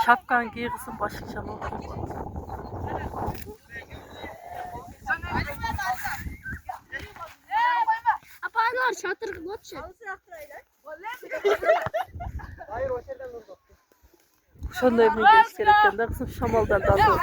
Şapkan giy kızım, başın çalın. Aparlar çatır koçu. Şunda emin geliş gereken de kızım şamaldan da aldı.